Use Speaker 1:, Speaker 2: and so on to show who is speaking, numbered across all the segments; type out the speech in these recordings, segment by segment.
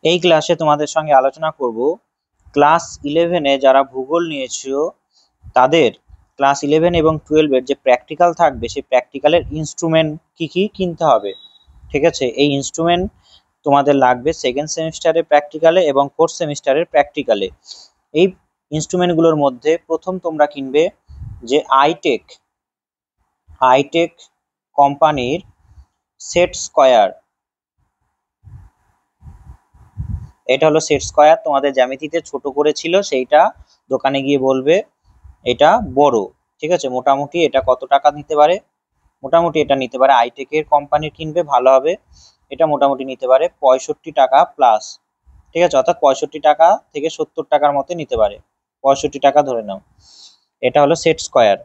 Speaker 1: এই ক্লাসে তোমাদের সঙ্গে আলোচনা করব ক্লাস 11-এ যারা ভূগোল নিয়েছো তাদের ক্লাস 11 এবং 12-এর যে প্র্যাকটিক্যাল থাকবে সেই প্র্যাকটিক্যালের ইনস্ট্রুমেন্ট কি কি কিনতে হবে। ঠিক আছে, এই ইনস্ট্রুমেন্ট তোমাদের লাগবে সেকেন্ড সেমিস্টারের প্র্যাকটিক্যালে এবং ফোর্থ সেমিস্টারের প্র্যাকটিক্যালে। এই ইনস্ট্রুমেন্টগুলোর মধ্যে প্রথম তোমরা কিনবে যে আইটেক কোম্পানির সেট স্কয়ার। এটা হলো সেট স্কয়ার, তোমাদের জ্যামিতিতে ছোট করেছিল সেইটা দোকানে গিয়ে বলবে এটা বড়। ঠিক আছে, মোটামুটি এটা কত টাকা নিতে পারে? মোটামুটি এটা নিতে পারে, আইটেকের কোম্পানির কিনবে ভালো হবে, এটা মোটামুটি নিতে পারে 65 টাকা প্লাস। ঠিক আছে, অর্থাৎ 65 টাকা থেকে 70 টাকার মতো নিতে পারে, 65 টাকা ধরে নাও। এটা হলো সেট স্কয়ার।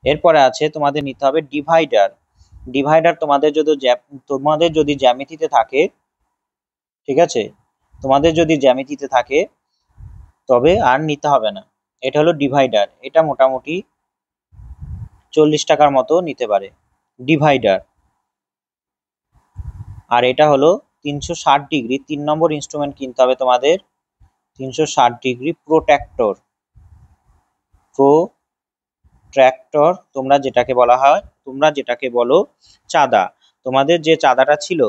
Speaker 1: এরপরে আছে তোমাদের নিতে হবে ডিভাইডার। ডিভাইডার তোমাদের যদি জ্যামিতিতে থাকে, ঠিক আছে, তোমাদের যদি জ্যামিতিতে থাকে তবে আর নিতে হবে না। এটা হলো ডিভাইডার, এটা মোটামুটি 40 টাকার মতো নিতে পারে ডিভাইডার। আর এটা হলো 360 ডিগ্রি 3 নম্বর ইনস্ট্রুমেন্ট কিনতে হবে তোমাদের, 360 ডিগ্রি প্রোট্রাক্টর। তোমরা যেটাকে বলো চাঁদা। তোমাদের যে চাঁদাটা ছিল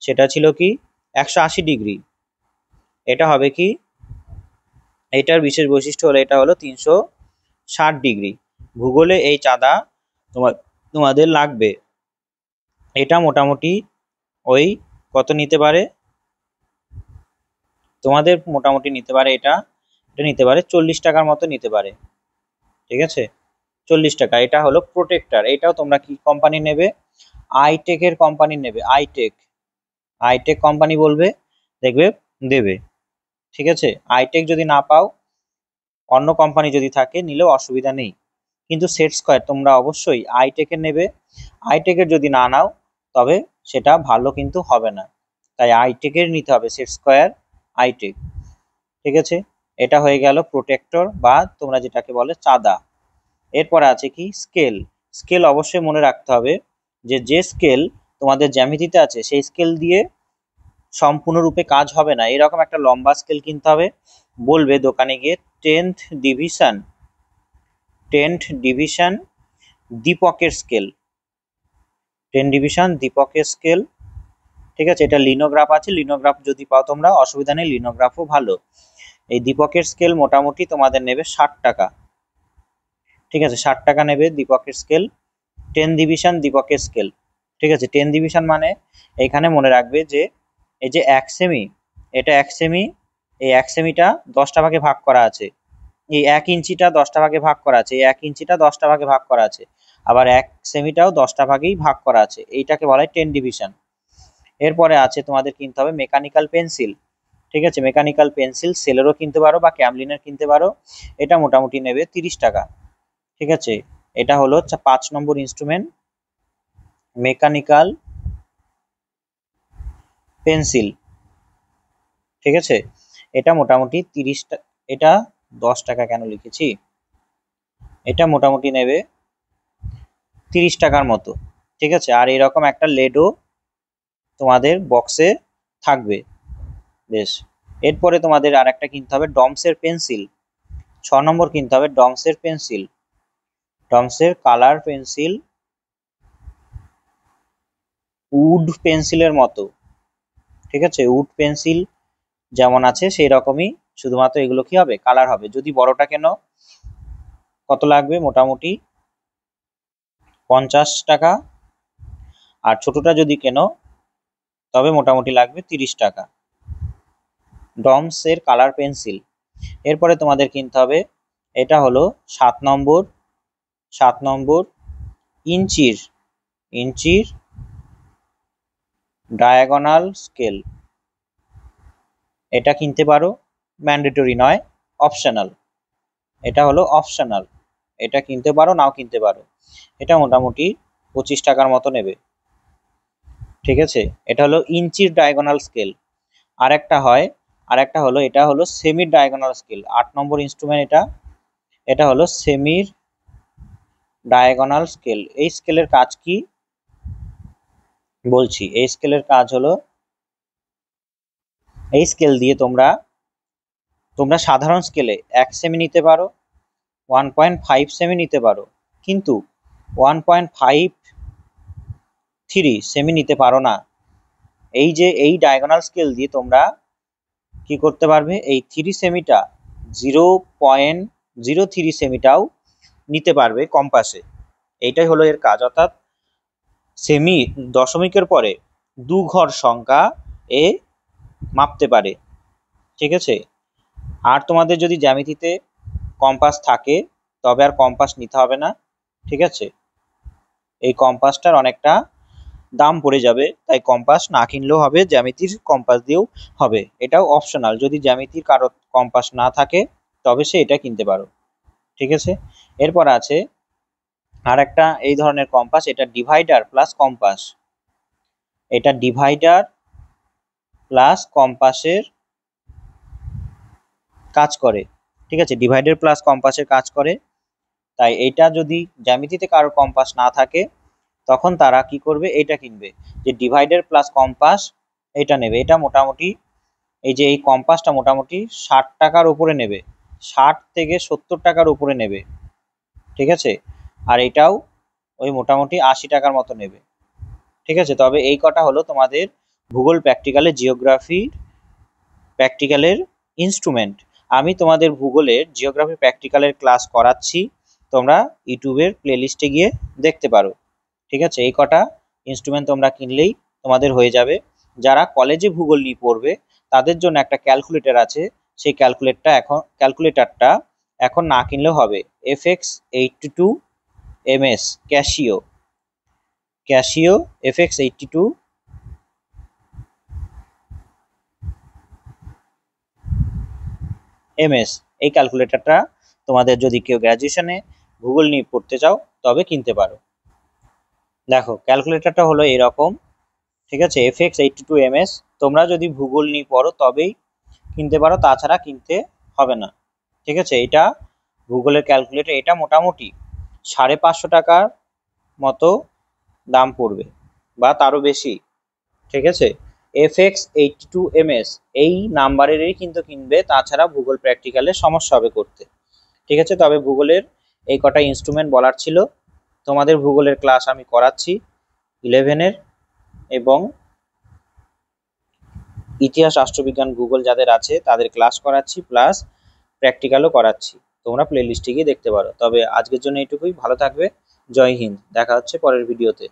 Speaker 1: সেটা ছিল কি 180 ডিগ্রি, এটা হবে কি, এটার বিশেষ বৈশিষ্ট্য হলো এটা হলো 360 ডিগ্রি। ভূগোলে এই চাঁদা তোমাদের লাগবে। এটা মোটামুটি ওই কত নিতে পারে, তোমাদের মোটামুটি নিতে পারে এটা নিতে পারে 40 টাকার মতো নিতে পারে। ঠিক আছে, 40 টাকা। এটা হলো প্রোটেক্টর, এটাও তোমরা কি কোম্পানি নেবে? আইটেকের কোম্পানি নেবে, আইটেক কোম্পানি বলবে, দেখবে দেবে। ঠিক আছে, আইটেক যদি না পাও অন্য কোম্পানি যদি থাকে নিলেও অসুবিধা নেই, কিন্তু সেট স্কয়ার তোমরা অবশ্যই আইটেকের নেবে। আইটেকের যদি না নাও তবে সেটা ভালো কিন্তু হবে না, তাই আইটেকের নিতে হবে, সেট স্কয়ার আইটেক। ঠিক আছে, এটা হয়ে গেল প্রোটেক্টর বা তোমরা যেটাকে বলে চাঁদা। এরপরে আছে কি স্কেল। স্কেল অবশ্যই মনে রাখতে হবে যে স্কেল তোমাদের জ্যামিতিতে আছে সেই স্কেল দিয়ে সম্পূর্ণরূপে কাজ হবে না, এরকম একটা লম্বা স্কেল কিনতে হবে। বলবে দোকানে গিয়ে 10th ডিভিশন দীপকের স্কেল, 10 ডিভিশন দীপকের স্কেল। ঠিক আছে, এটা লিনোগ্রাফ আছে, লিনোগ্রাফ যদি পাও তোমরা অসুবিধা নেই, লিনোগ্রাফও ভালো। এই দীপকের স্কেল মোটামুটি তোমাদের নেবে 60 টাকা। ঠিক আছে, 60 টাকা নেবে দীপকের স্কেল, 10 ডিভিশন দীপকের স্কেল। ঠিক আছে, 10 ডিভিশন মানে এইখানে মনে রাখবে যে এই যে 1 সেমি, এটা 1 সেমি, এই 1 সেমিটা 10টা ভাগে ভাগ করা আছে, এই 1 ইঞ্চিটা 10টা ভাগে ভাগ করা আছে, এই 1 ইঞ্চিটা 10টা ভাগে ভাগ করা আছে, আবার 1 সেমিটাও 10টা ভাগেই ভাগ করা আছে, এইটাকে বলা হয় 10 ডিভিশন। এরপরে আছে তোমাদের কিনতে হবে মেকানিক্যাল পেন্সিল। ঠিক আছে, মেকানিক্যাল পেন্সিল সেলেরও কিনতে পারো বা ক্যামলিনের কিনতে পারো, এটা মোটামুটি নেবে 30 টাকা। ঠিক আছে, এটা হলো 5 নম্বর ইনস্ট্রুমেন্ট মেকানিক্যাল পেন্সিল। ঠিক আছে, এটা মোটামুটি 30 টাকা, এটা 10 টাকা কেন লিখেছি, এটা মোটামুটি নেবে 30 টাকার মতো। ঠিক আছে, আর এরকম একটা লেডও তোমাদের বক্সে থাকবে। বেশ, এরপরে তোমাদের আর একটা কিনতে হবে ডমসের পেন্সিল, 6 নম্বর কিনতে হবে ডমসের পেন্সিল, ডমসের কালার পেন্সিল, উড পেন্সিলের মতো। ঠিক আছে, উড পেন্সিল যেমন আছে সেই রকমই, শুধুমাত্র এগুলো কি হবে, কালার হবে। যদি বড়টা কেন কত লাগবে, মোটামুটি 50 টাকা, আর ছোটটা যদি কেন তবে মোটামুটি লাগবে 30 টাকা। ডমস এর কালার পেন্সিল। এরপরে তোমাদের কিনতে হবে, এটা হলো 7 নম্বর ইঞ্চির ডায়াগোনাল স্কেল, এটা কিনতে পারো, ম্যান্ডেটরি নয়, অপশনাল। এটা হলো অপশনাল, এটা কিনতে পারো নাও কিনতে পারো, এটা মোটামুটি 25 টাকার মতো নেবে। ঠিক আছে, এটা হলো ইঞ্চির ডায়াগোনাল স্কেল। আর একটা হলো এটা হলো সেমির ডায়াগোনাল স্কেল, 8 নম্বর ইনস্ট্রুমেন্ট এটা, এটা হলো সেমির ডায়াগোনাল স্কেল। এই স্কেলের কাজ কি বলছি, এই স্কেলের কাজ হলো এই স্কেল দিয়ে তোমরা সাধারণ স্কেলে 1 সেমি নিতে পারো, 1.5 সেমি নিতে পারো, কিন্তু 1.53 সেমি নিতে পারো না। এই ডায়াগোনাল স্কেল দিয়ে তোমরা কি করতে পারবে, এই 3 সেমিটা 0.03 সেমিটাও নিতে পারবে কম্পাসে। এইটাই হলো এর কাজ, অর্থাৎ সেমি দশমিকের পরে 2 ঘর সংখ্যা এ মাপতে পারে। ঠিক আছে, আর তোমাদের যদি জ্যামিতিতে কম্পাস থাকে তবে আর কম্পাস নিতে হবে না। ঠিক আছে, এই কম্পাসটার অনেকটা দাম পড়ে যাবে, তাই কম্পাস না কিনলেও হবে, জ্যামিতির কম্পাস দিয়েও হবে। এটাও অপশনাল, যদি জ্যামিতির কারো কম্পাস না থাকে তবে সে এটা কিনতে পারো। ঠিক আছে, এরপর আছে আর একটা এই ধরনের কম্পাস, এটা ডিভাইডার প্লাস কম্পাস। এটা ডিভাইডার প্লাস কম্পাসের কাজ করে। ঠিক আছে, ডিভাইডার প্লাস কম্পাসের কাজ করে, তাই এইটা যদি জ্যামিতিতে কারো কম্পাস না থাকে তখন তারা কি করবে, এটা কিনবে, যে ডিভাইডার প্লাস কম্পাস এটা নেবে। এটা মোটামুটি এই কম্পাসটা মোটামুটি 60 টাকার উপরে নেবে, 60 থেকে 70 টাকার উপরে নেবে। ঠিক আছে, আর এটাও ওই মোটামুটি 80 টাকার মতো নেবে। ঠিক আছে, তবে এই কটা হলো তোমাদের ভূগোল প্র্যাকটিক্যালে, জিওগ্রাফির প্র্যাকটিক্যালের ইনস্ট্রুমেন্ট। আমি তোমাদের ভূগোলের জিওগ্রাফি প্র্যাকটিক্যালের ক্লাস করাচ্ছি, তোমরা ইউটিউবের প্লেলিস্টে গিয়ে দেখতে পারো। ঠিক আছে, এই কটা ইনস্ট্রুমেন্ট তোমরা কিনলেই তোমাদের হয়ে যাবে। যারা কলেজে ভূগোল নিয়ে পড়বে তাদের জন্য একটা ক্যালকুলেটর আছে, সেই ক্যালকুলেটরটা এখন না কিনলেও হবে। FX82 MS cashew FX82 MS, এই ক্যালকুলেটরটা তোমাদের যদি কেউ গ্র্যাজুয়েশনে ভূগোল নিয়ে পড়তে চাও তবে কিনতে পারো। দেখো ক্যালকুলেটরটা হলো এরকম। ঠিক আছে, FX82 MS, তোমরা যদি ভূগোল নিয়ে পড়ো তবেই কিনতে পারো, তাছাড়া কিনতে হবে না। ঠিক আছে, এটা ভূগোলের ক্যালকুলেটর, এটা মোটামুটি 550 টাকার মতো দাম পড়বে বা তারও বেশি। ঠিক আছে, FX82 MS এই নাম্বারেরই কিন্তু কিনবে, তাছাড়া ভূগোল প্র্যাকটিক্যালে সমস্যা হবে করতে। ঠিক আছে, তবে ভূগোলের এই কটা ইনস্ট্রুমেন্ট বলার ছিল। তোমাদের ভূগোলের ক্লাস আমি করাচ্ছি 11-এর, এবং ইতিহাস, রাষ্ট্রবিজ্ঞান, ভূগোল যাদের আছে তাদের ক্লাস করাচ্ছি, প্লাস প্র্যাকটিক্যালও করাচ্ছি। তোমরা প্লে লিস্টে গিয়ে দেখতে পারো। তবে আজকের জন্য এইটুকুই, ভালো থাকবে, জয় হিন্দ, দেখা হচ্ছে পরের ভিডিওতে।